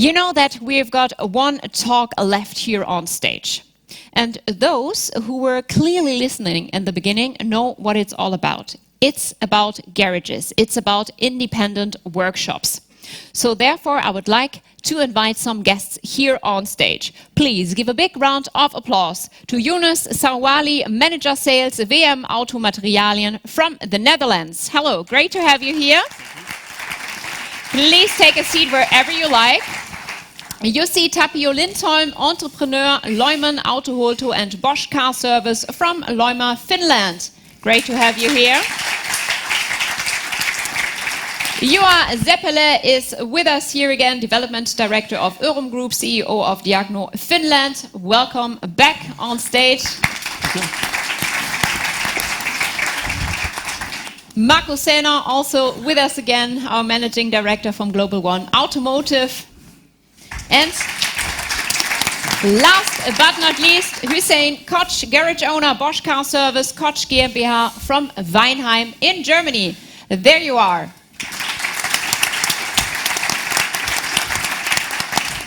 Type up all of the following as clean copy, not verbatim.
You know that we've got one talk left here on stage. And those who were clearly listening in the beginning know what it's all about. It's about garages. It's about independent workshops. So therefore, I would like to invite some guests here on stage. Please give a big round of applause to Yunus Sarwali, Manager Sales, WM Automaterialien from the Netherlands. Hello, great to have you here. Please take a seat wherever you like. Jussi Tapio Lindholm, entrepreneur, Leumann Autoholto and Bosch Car Service from Loima, Finland. Great to have you here. Juha Seppele is with us here again, Development Director of Eurum Group, CEO of Diagno Finland. Welcome back on stage. Marco Sena, also with us again, our Managing Director from Global One Automotive. And last but not least, Hussein Koch, garage owner, Bosch Car Service, Koch GmbH from Weinheim in Germany. There you are.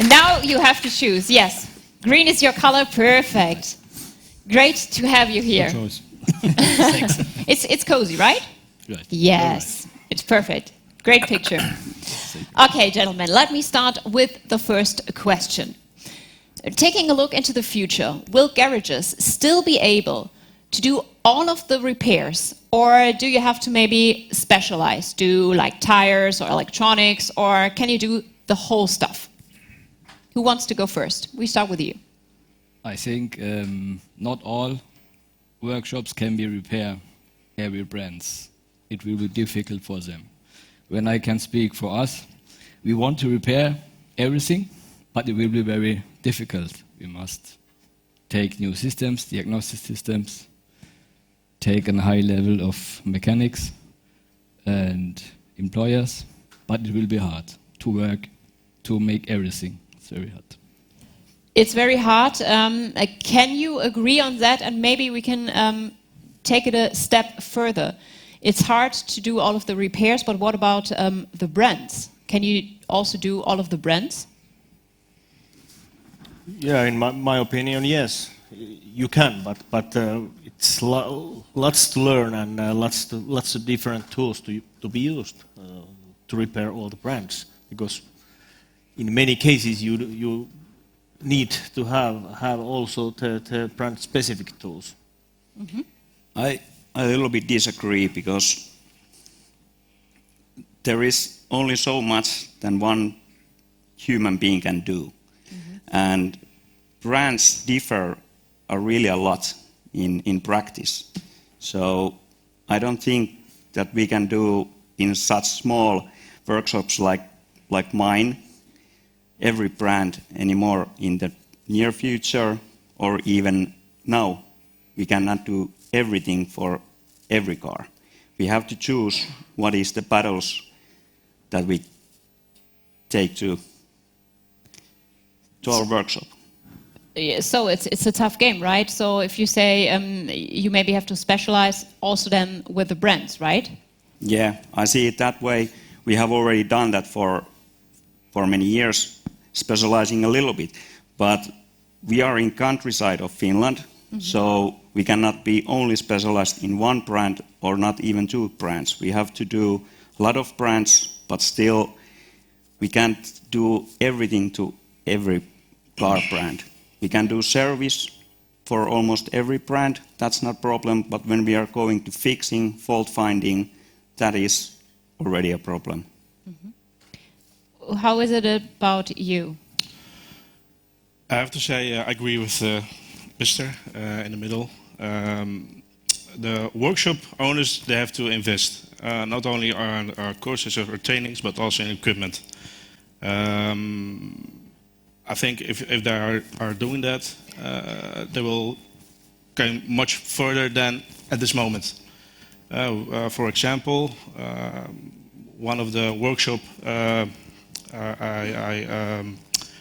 Now you have to choose. Yes, green is your color. Perfect. Great to have you here. Good choice. It's cozy, right? Right. Yes, right. It's perfect. Great picture. Okay, gentlemen, let me start with the first question. Taking a look into the future, will garages still be able to do all of the repairs, or do you have to maybe specialize, do like tires or electronics, or can you do the whole stuff? Who wants to go first? We start with you. I think not all workshops can be repair every brands. It will be difficult for them. When I can speak for us, we want to repair everything, but it will be very difficult. We must take new systems, diagnostic systems, take a high level of mechanics and employers, but it will be hard to work to make everything. It's very hard. It's very hard. Can you agree on that? And maybe we can take it a step further. It's hard to do all of the repairs, but what about the brands? Can you also do all of the brands? Yeah, in my opinion, yes, you can, but it's lots to learn and lots of different tools to be used to repair all the brands. Because in many cases, you need to have also the brand-specific tools. Mm-hmm. I a little bit disagree, because there is only so much that one human being can do. Mm-hmm. And brands differ really a lot in practice. So I don't think that we can do in such small workshops like mine every brand anymore in the near future, or even now. We cannot do everything for every car. We have to choose what is the battles that we take to our workshop. Yeah, so it's a tough game, right? So if you say you maybe have to specialize also then with the brands, right? Yeah, I see it that way. We have already done that for many years, specializing a little bit. But we are in countryside of Finland, mm-hmm. So we cannot be only specialized in one brand or not even two brands. We have to do a lot of brands, but still we can't do everything to every car brand. We can do service for almost every brand, that's not a problem, but when we are going to fixing, fault finding, that is already a problem. Mm-hmm. How is it about you? I have to say I agree with Mr. In the middle. The workshop owners, they have to invest, not only on our courses or trainings, but also in equipment. I think if they are doing that, they will go much further than at this moment. For example, one of the workshop I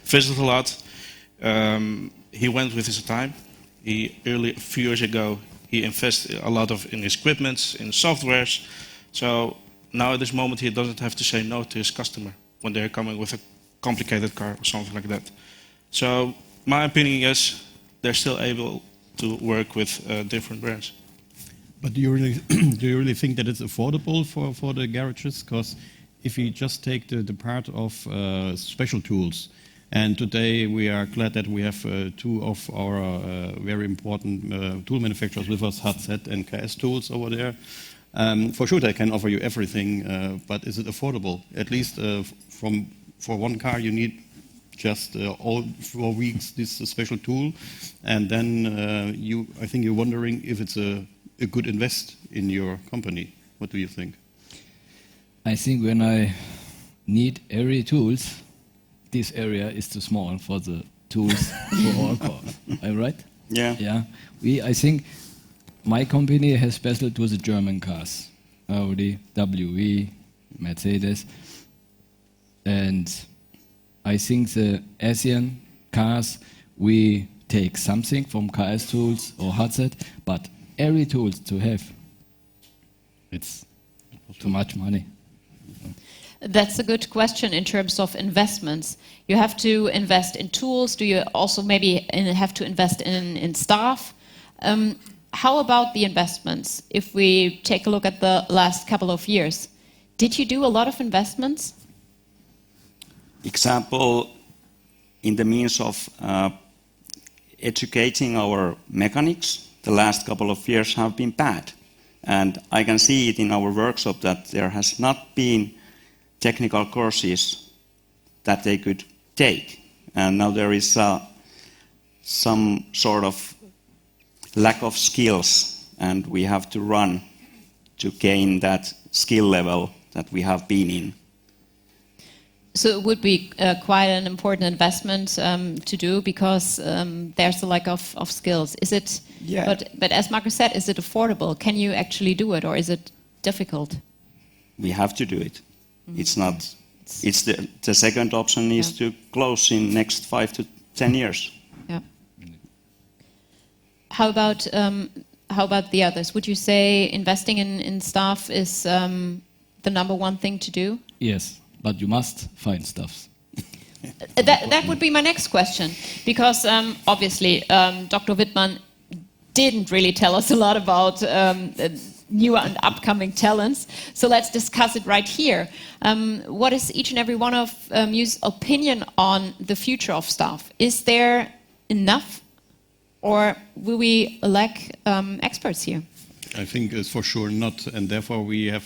visited a lot, he went with his time. A few years ago, he invested a lot in his equipment, in softwares. So now at this moment, he doesn't have to say no to his customer when they're coming with a complicated car or something like that. So my opinion is they're still able to work with different brands. But do you really do you really think that it's affordable for the garages? Because if you just take the part of special tools, and today we are glad that we have two of our very important tool manufacturers with us, HZ and KS Tools over there. For sure, they can offer you everything, but is it affordable? At least for one car, you need just all 4 weeks this special tool, and then I think you're wondering if it's a good invest in your company. What do you think? I think when I need every tools, this area is too small for the tools for all cars. Am I right? Yeah. Yeah. I think my company has special to the German cars, Audi, WE, Mercedes, and I think the Asian cars, we take something from KS Tools or HZ, but every tool to have, it's too much money. That's a good question in terms of investments. You have to invest in tools. Do you also maybe have to invest in staff? How about the investments? If we take a look at the last couple of years, did you do a lot of investments? Example, in the means of educating our mechanics, the last couple of years have been bad. And I can see it in our workshop that there has not been technical courses that they could take. And now there is some sort of lack of skills, and we have to run to gain that skill level that we have been in. So it would be quite an important investment to do because there's a lack of skills. Is it? Yeah. But as Marcus said, is it affordable? Can you actually do it, or is it difficult? We have to do it. It's not. It's the second option is to close in next 5 to 10 years. Yeah. How about the others? Would you say investing in staff is the number one thing to do? Yes, but you must find stuffs. That would be my next question, because obviously Dr. Wittmann didn't really tell us a lot about new and upcoming talents. So let's discuss it right here. What is each and every one of you's opinion on the future of staff? Is there enough, or will we lack experts here? I think it's for sure not, and therefore we have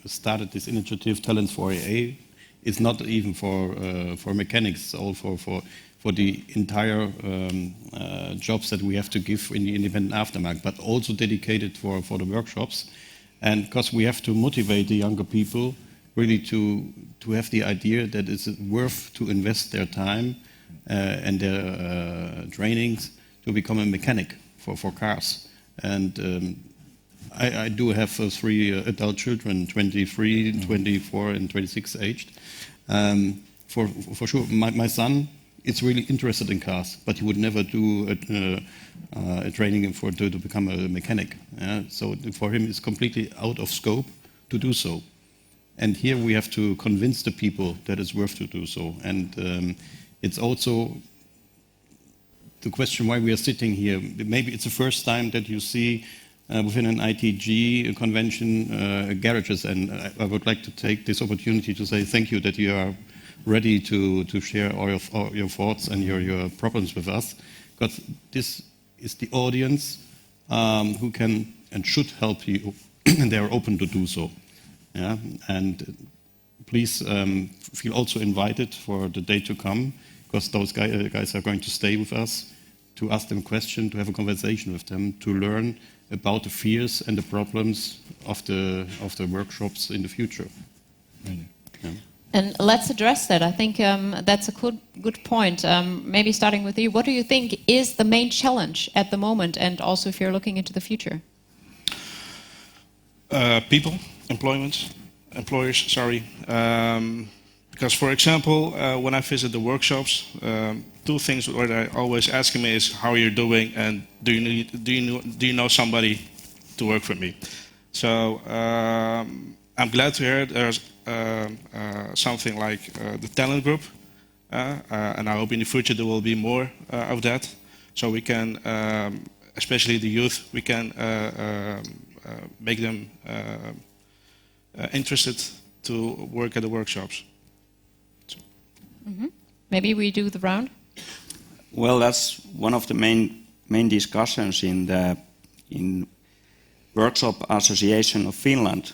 started this initiative, Talents for AA. It's not even for mechanics, also for the entire jobs that we have to give in the independent aftermarket, but also dedicated for the workshops. And because we have to motivate the younger people really to have the idea that it's worth to invest their time and their trainings to become a mechanic for cars. And I do have 3 adult children, 23, 24, and 26 aged. For sure, my son is really interested in cars, but he would never do a training to become a mechanic. So for him, it's completely out of scope to do so. And here we have to convince the people that it's worth to do so. And it's also the question why we are sitting here. Maybe it's the first time that you see within an ITG convention garages, and I would like to take this opportunity to say thank you that you are ready to share all your thoughts and your problems with us, because this is the audience who can and should help you, and they are open to do so. Yeah? And please feel also invited for the day to come, because those guys are going to stay with us, to ask them questions, to have a conversation with them, to learn about the fears and the problems of the workshops in the future. Yeah. And let's address that. I think that's a good point. Maybe starting with you, what do you think is the main challenge at the moment, and also if you're looking into the future? People, employers, sorry. Because, for example, when I visit the workshops, 2 things what I always ask me is how you're doing, and do you know somebody to work for me? So I'm glad to hear there's something like the talent group, and I hope in the future there will be more of that. So we can, especially the youth, we can make them interested to work at the workshops. Maybe we do the round. Well, that's one of the main discussions in Workshop Association of Finland.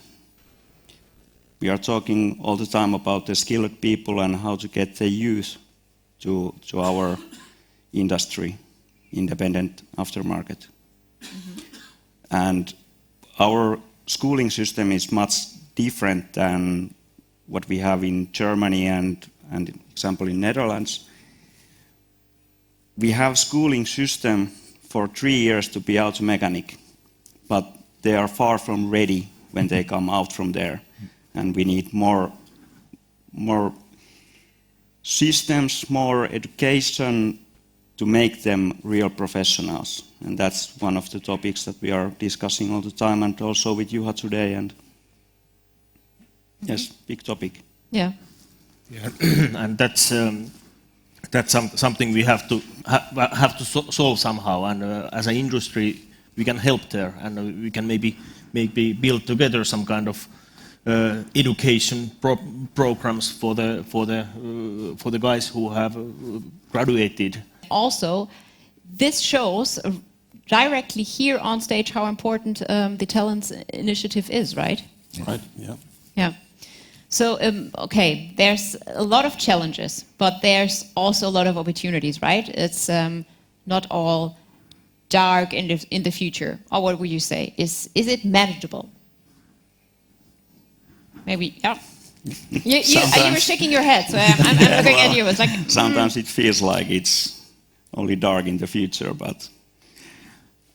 We are talking all the time about the skilled people and how to get the youth to our industry, independent aftermarket. And our schooling system is much different than what we have in Germany and example in Netherlands. We have schooling system for 3 years to be auto mechanic, but they are far from ready when they come out from there. And we need more systems, more education to make them real professionals. And that's one of the topics that we are discussing all the time, and also with Juha today. And yes, big topic. Yeah. And that's something we have to solve somehow. And as an industry, we can help there, and we can maybe build together some kind of education programs for the guys who have graduated. Also, this shows directly here on stage how important the Talents Initiative is, right? Right, yeah. Yeah. So, okay, there's a lot of challenges, but there's also a lot of opportunities, right? It's not all dark in the future. Or what would you say? Is it manageable? Maybe, yeah. You were shaking your head, so I'm looking at you. It's like sometimes it feels like it's only dark in the future, but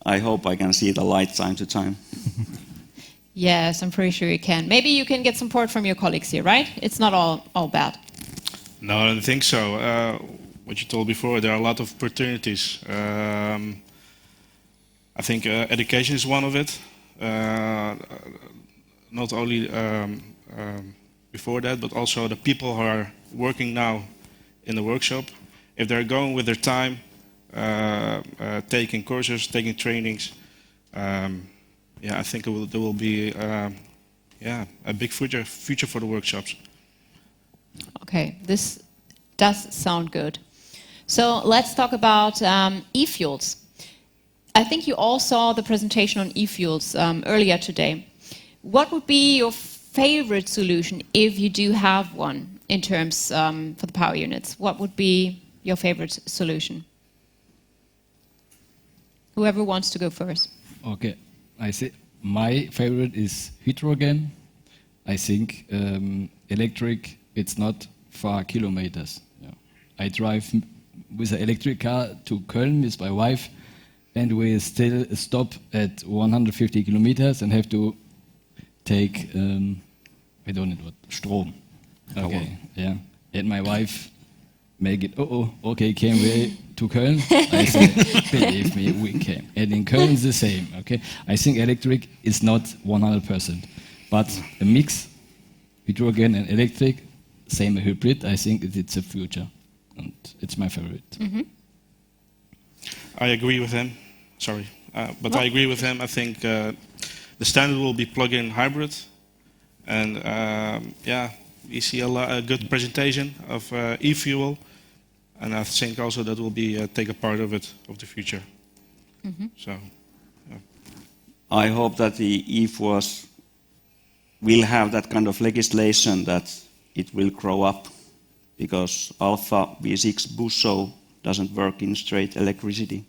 I hope I can see the light time to time. Yes, I'm pretty sure you can. Maybe you can get support from your colleagues here, right? It's not all bad. No, I don't think so. What you told before, there are a lot of opportunities. I think education is one of it. Not only before that, but also the people who are working now in the workshop. If they're going with their time, taking courses, taking trainings, I think there will be a big future for the workshops. Okay, this does sound good. So let's talk about e-fuels. I think you all saw the presentation on e-fuels earlier today. What would be your favorite solution if you do have one in terms for the power units? What would be your favorite solution? Whoever wants to go first. Okay, I say my favorite is hydrogen. I think electric, it's not far kilometers. Yeah. I drive with an electric car to Köln with my wife, and we still stop at 150 kilometers and have to take, I don't know what, Strom. Okay, yeah. And my wife make it, okay, can we to Köln? I said, believe me, we can. And in Köln it's the same, okay? I think electric is not 100%, but a mix, hydrogen and electric, same hybrid, I think it's a future. And it's my favorite. Mm-hmm. I agree with him. Sorry. But I agree with him. I think the standard will be plug-in hybrid. And we see a good presentation of e-fuel. And I think also that will be take a part of it, of the future. Mm-hmm. So, yeah. I hope that the e-fuels will have that kind of legislation that it will grow up, because Alpha V6 Busso doesn't work in straight electricity.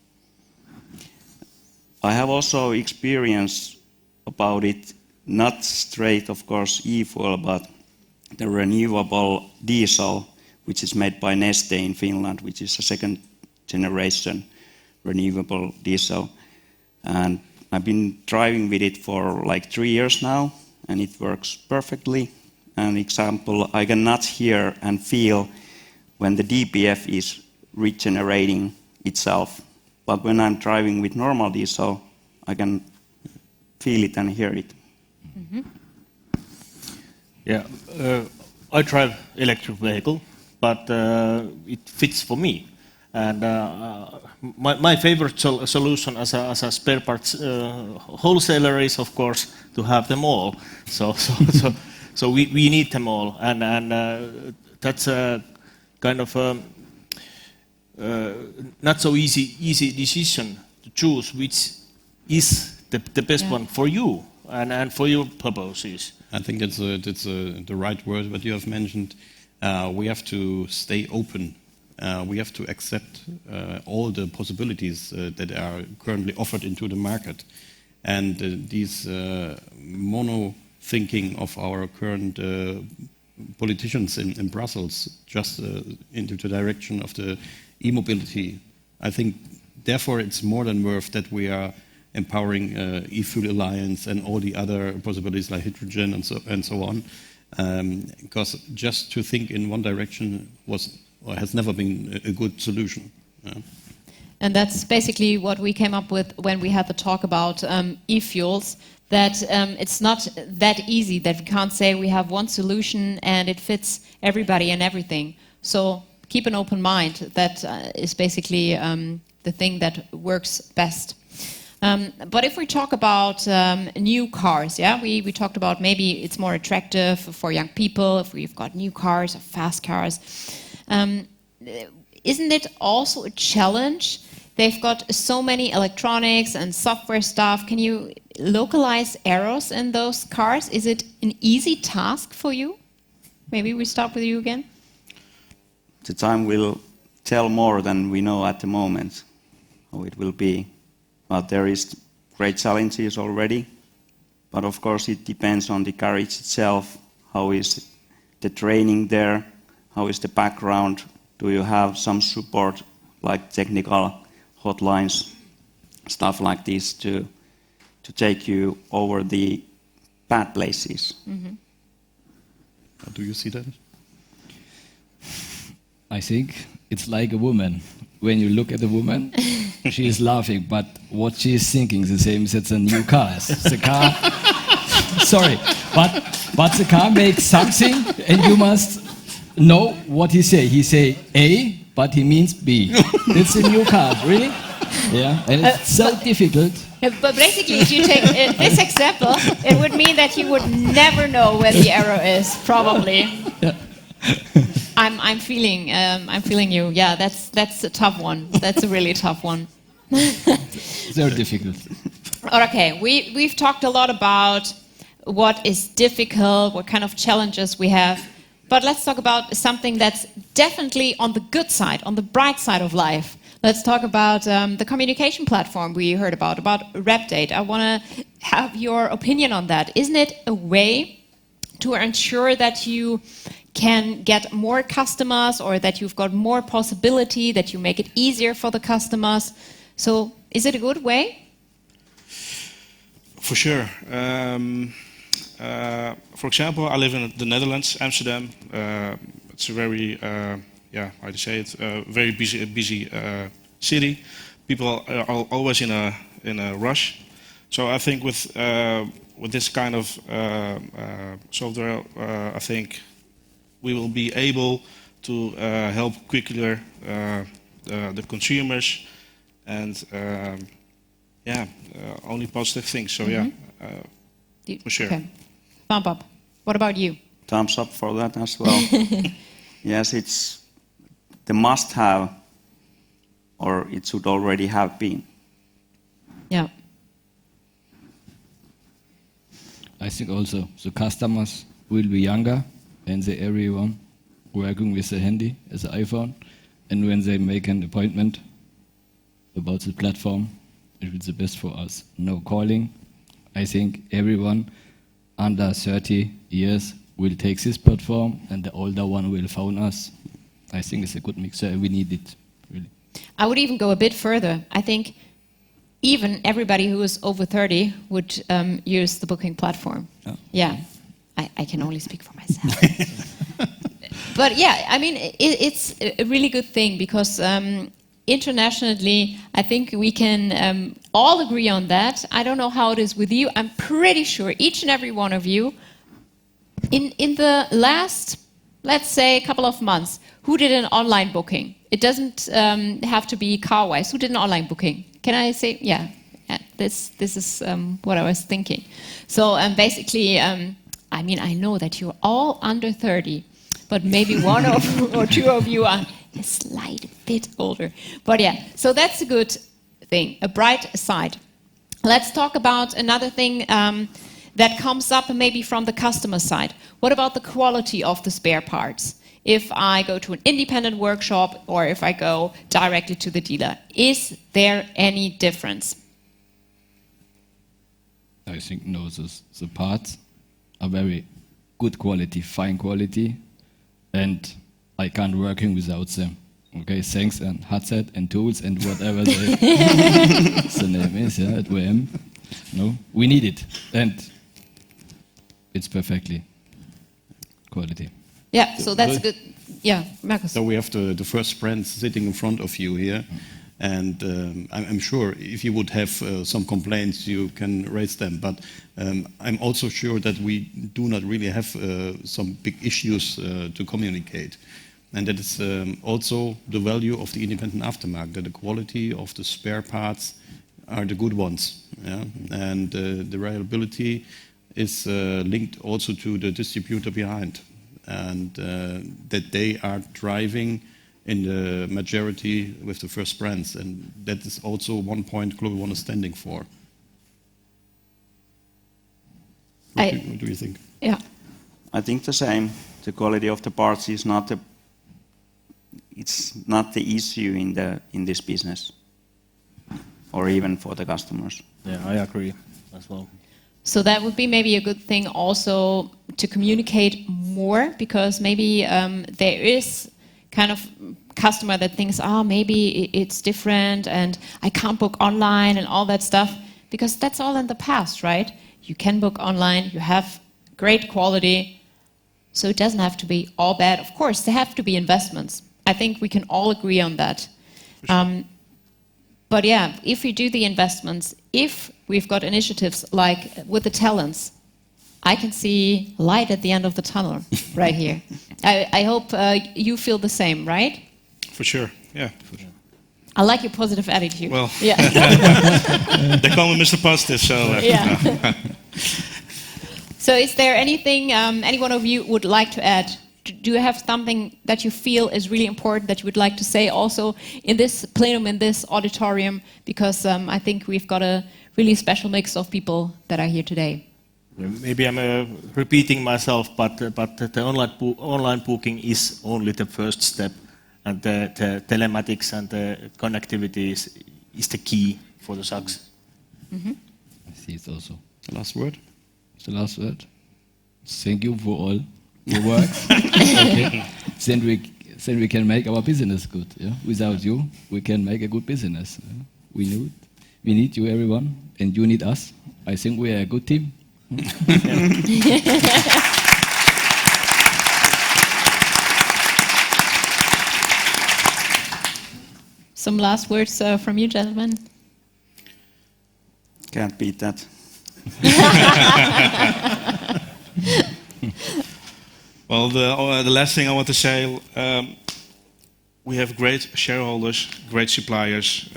I have also experience about it, not straight, of course, e-fuel, but the renewable diesel, which is made by Neste in Finland, which is a second generation renewable diesel. And I've been driving with it for like 3 years now, and it works perfectly. An example, I cannot hear and feel when the DPF is regenerating itself. But when I'm driving with normal diesel, I can feel it and hear it. Mm-hmm. Yeah, I drive electric vehicle, but it fits for me. And my favorite solution as a spare parts wholesaler is, of course, to have them all. So we need them all, and that's a kind of not so easy decision to choose which is the best one for you and for your purposes. I think that's the right word what you have mentioned. We have to stay open. We have to accept all the possibilities that are currently offered into the market. And these mono thinking of our current politicians in Brussels just into the direction of the e-mobility. I think, therefore, it's more than worth that we are empowering e-fuel alliance and all the other possibilities like hydrogen and so on. Because just to think in one direction has never been a good solution. And that's basically what we came up with when we had the talk about e-fuels, that it's not that easy, that we can't say we have one solution and it fits everybody and everything. So keep an open mind. That is basically the thing that works best. But if we talk about new cars, we talked about maybe it's more attractive for young people if we've got new cars or fast cars. Isn't it also a challenge? They've got so many electronics and software stuff. Can you localize errors in those cars? Is it an easy task for you? Maybe we start with you again. The time will tell more than we know at the moment how it will be. But there is great challenges already. But of course it depends on the garage itself. How is the training there? How is the background? Do you have some support like technical hotlines, stuff like this to take you over the bad places? Mm-hmm. How do you see that? I think it's like a woman. When you look at a woman, she is laughing, but what she is thinking is the same as it's a new car. The car, sorry, but the car makes something, and you must know what he say. He say A, but he means B. It's a new car, really? Yeah, and it's so difficult. But basically, if you take this example, it would mean that you would never know where the error is, probably. Yeah. I'm feeling you. Yeah, that's a tough one. That's a really tough one. Very difficult. Okay, we've talked a lot about what is difficult, what kind of challenges we have. But let's talk about something that's definitely on the good side, on the bright side of life. Let's talk about the communication platform we heard about RepDate. I want to have your opinion on that. Isn't it a way to ensure that you can get more customers, or that you've got more possibility, that you make it easier for the customers? So is it a good way? For sure. For example, I live in the Netherlands, Amsterdam. It's a very, how to say it, very busy city. People are always in a rush. So I think with this kind of software, I think we will be able to help quicker the consumers, and only positive things. So for sure. Okay. Thumb up. What about you? Thumbs up for that as well. Yes, it's the must-have, or it should already have been. Yeah. I think also the customers will be younger, and everyone working with the handy as an iPhone, and when they make an appointment about the platform, it is the best for us. No calling. I think everyone under 30 years will take this platform, and the older one will phone us. I think it's a good mixer, and we need it, really. I would even go a bit further. I think even everybody who is over 30 would use the booking platform. Oh. Yeah, I can only speak for myself. But yeah, I mean, it's a really good thing, because internationally, I think we can all agree on that. I don't know how it is with you. I'm pretty sure each and every one of you, in the last let's say a couple of months, who did an online booking? It doesn't have to be car-wise. Who did an online booking? Can I say, yeah, this is what I was thinking. So basically, I mean, I know that you're all under 30, but maybe one or two of you are a slight bit older. But yeah, so that's a good thing, a bright side. Let's talk about another thing that comes up maybe from the customer side. What about the quality of the spare parts? If I go to an independent workshop or if I go directly to the dealer, is there any difference? I think no, the parts are very good quality, fine quality, and I can't working without them. Okay, thanks and headset and tools and whatever the name is, yeah, at WM. No, we need it, and it's perfectly quality. Yeah, so that's good. Yeah, Markus. So we have the first brands sitting in front of you here, and I'm sure if you would have some complaints, you can raise them. But I'm also sure that we do not really have some big issues to communicate. And that is also the value of the independent aftermarket, that the quality of the spare parts are the good ones. Yeah? And the reliability is linked also to the distributor behind. And that they are driving in the majority with the first brands. And that is also one point Global One is standing for. What do you think? Yeah. I think the same. The quality of the parts is not the issue in this business, or even for the customers. Yeah, I agree as well. So that would be maybe a good thing also to communicate more, because maybe there is kind of customer that thinks, maybe it's different and I can't book online and all that stuff, because that's all in the past, right? You can book online, you have great quality, so it doesn't have to be all bad. Of course, there have to be investments. I think we can all agree on that. But yeah, if we do the investments, if we've got initiatives like with the talents, I can see light at the end of the tunnel right here. I hope you feel the same, right? For sure, yeah. I like your positive attitude. Well, yeah. they call me Mr. Positive, so... yeah. So is there anything any one of you would like to add? Do you have something that you feel is really important that you would like to say also in this plenum, in this auditorium? Because I think we've got a really special mix of people that are here today. Maybe I'm repeating myself, but the online booking is only the first step, and the telematics and the connectivity is the key for the success. Mm-hmm. I see it's also The last word? the last word. Thank you for all your work. Okay. Then we can make our business good. Yeah? Without you, we can make a good business. Yeah? We need you, everyone, and you need us. I think we are a good team. Some last words from you, gentlemen? Can't beat that. Well, the last thing I want to say, we have great shareholders, great suppliers.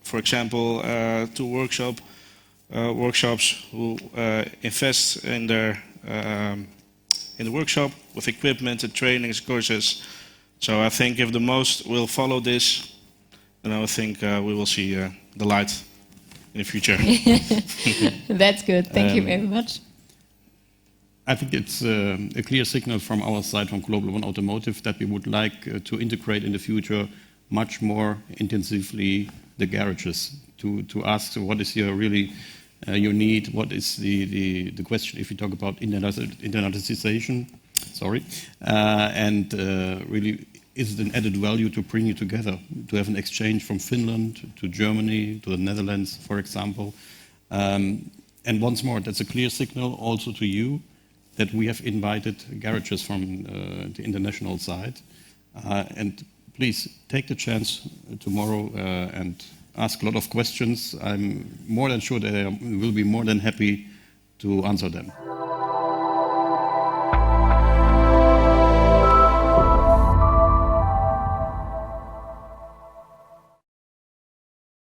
For example, two workshops who invest in the workshop with equipment and trainings, courses. So I think if the most will follow this, then I think we will see the light in the future. That's good. Thank you very much. I think it's a clear signal from our side, from Global One Automotive, that we would like to integrate in the future much more intensively the garages, to ask what is your really your need, what is the question if you talk about internationalization, and really is it an added value to bring you together, to have an exchange from Finland to Germany to the Netherlands, for example. And once more, that's a clear signal also to you that we have invited garages from the international side. And please take the chance tomorrow and ask a lot of questions. I'm more than sure that I will be more than happy to answer them.